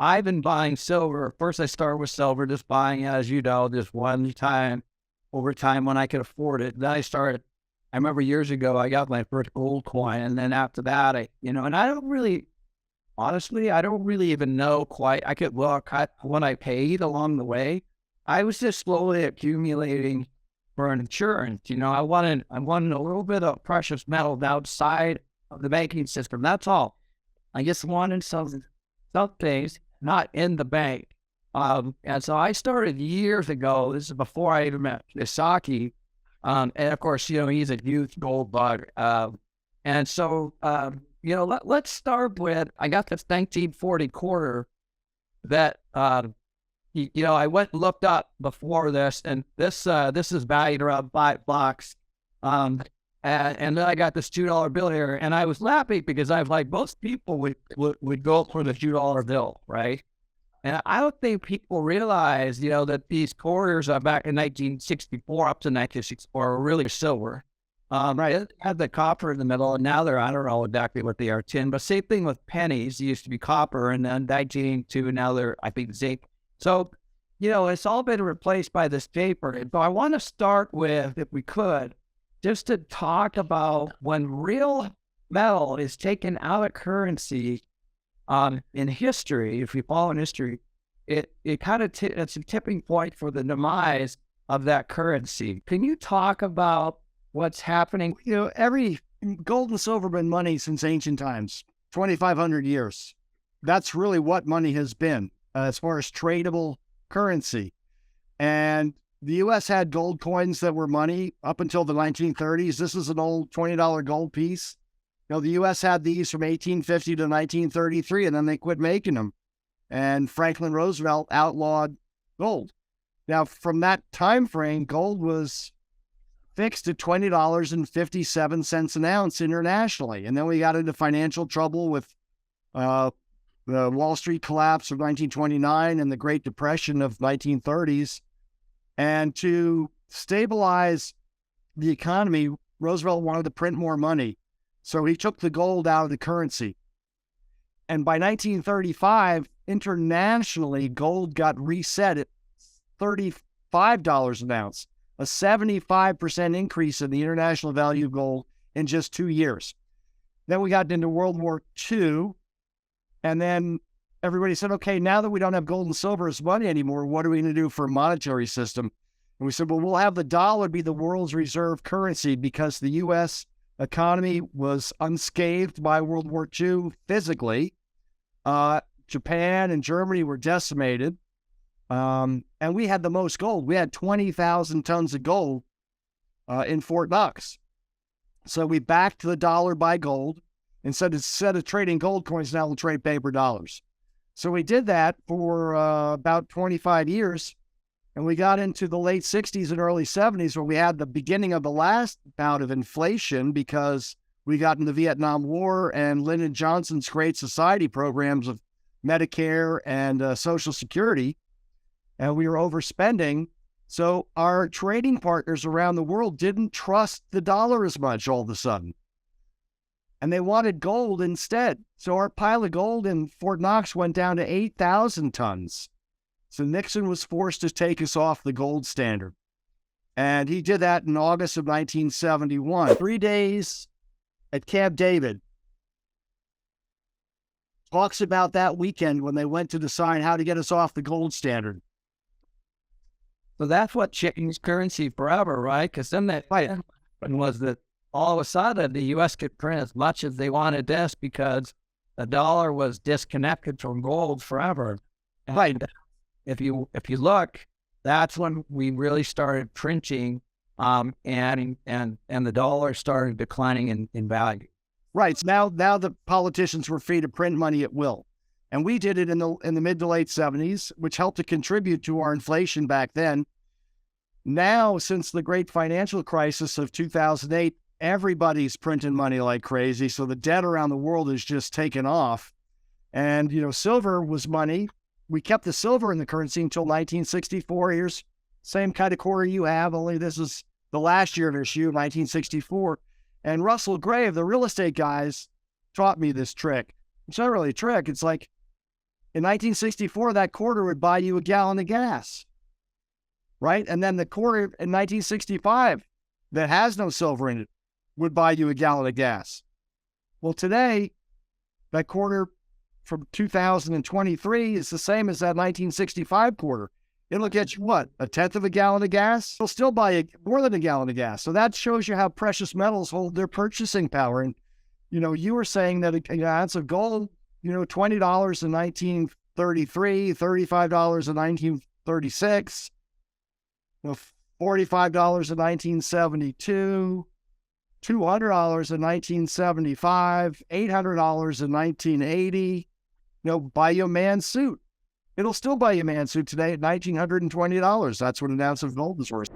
I've been buying silver. First, I started with silver, just buying, as you know, just one time over time when I could afford it. Then I remember years ago, I got my first gold coin. And then after that, and I don't really, honestly, I don't really even know quite. I could look at when I paid along the way. I was just slowly accumulating for an insurance. I wanted a little bit of precious metals outside of the banking system. That's all. I just wanted some things not in the bank. And so I started years ago. This is before I even met Misaki. And of course, he's a huge gold bug. And so, let's start with, I got this 1940 quarter that, I went and looked up before this, and this is valued around $5. And then I got this $2 bill here, and I was laughing because I was like, most people would go for the $2 bill, right? And I don't think people realize, that these quarters are back in 1964 up to 1964 are really silver. Right, it had the copper in the middle, and now I don't know exactly what they are, tin, but same thing with pennies. They used to be copper, and then 1982, and now they're, I think, zinc. So, it's all been replaced by this paper. And so I want to start with, if we could, just to talk about when real metal is taken out of currency in history. If we follow in history, it kind of it's a tipping point for the demise of that currency. Can you talk about what's happening? Every gold and silver been money since ancient times, 2,500 years. That's really what money has been as far as tradable currency. And the U.S. had gold coins that were money up until the 1930s. This is an old $20 gold piece. The U.S. had these from 1850 to 1933, and then they quit making them. And Franklin Roosevelt outlawed gold. Now, from that time frame, gold was fixed at $20.57 an ounce internationally. And then we got into financial trouble with the Wall Street collapse of 1929 and the Great Depression of 1930s. And to stabilize the economy, Roosevelt wanted to print more money. So he took the gold out of the currency. And by 1935, internationally, gold got reset at $35 an ounce, a 75% increase in the international value of gold in just 2 years. Then we got into World War II, and then everybody said, okay, now that we don't have gold and silver as money anymore, what are we going to do for a monetary system? And we said, well, we'll have the dollar be the world's reserve currency because the U.S. economy was unscathed by World War II physically. Japan and Germany were decimated. And we had the most gold. We had 20,000 tons of gold in Fort Knox. So we backed the dollar by gold. Instead of trading gold coins, now we'll trade paper dollars. So we did that for about 25 years. And we got into the late 60s and early 70s where we had the beginning of the last bout of inflation because we got in the Vietnam War and Lyndon Johnson's Great Society programs of Medicare and Social Security. And we were overspending. So our trading partners around the world didn't trust the dollar as much all of a sudden. And they wanted gold instead. So our pile of gold in Fort Knox went down to 8,000 tons. So Nixon was forced to take us off the gold standard. And he did that in August of 1971. 3 days at Camp David. Talks about that weekend when they went to decide how to get us off the gold standard. So that's what changed currency forever, right? Because then that was that all of a sudden the U.S. could print as much as they wanted this because the dollar was disconnected from gold forever. And right. If you look, that's when we really started printing, and the dollar started declining in value. Right. So now the politicians were free to print money at will. And we did it in the mid to late 70s, which helped to contribute to our inflation back then. Now, since the great financial crisis of 2008, everybody's printing money like crazy. So the debt around the world is just taken off. And, silver was money. We kept the silver in the currency until 1964. Here's same kind of quarter you have, only this is the last year of issue, 1964. And Russell Gray, the real estate guys, taught me this trick. It's not really a trick. It's like, In 1964, that quarter would buy you a gallon of gas, right? And then the quarter in 1965 that has no silver in it would buy you a gallon of gas. Well, today, that quarter from 2023 is the same as that 1965 quarter. It'll get you what? A tenth of a gallon of gas? It'll still buy you more than a gallon of gas. So that shows you how precious metals hold their purchasing power. And, you were saying that an ounce of gold, $20 in 1933, $35 in 1936, $45 in 1972, $200 in 1975, $800 in 1980, buy you a man's suit. It'll still buy you a man's suit today at $1,920. That's what an ounce of gold is worth.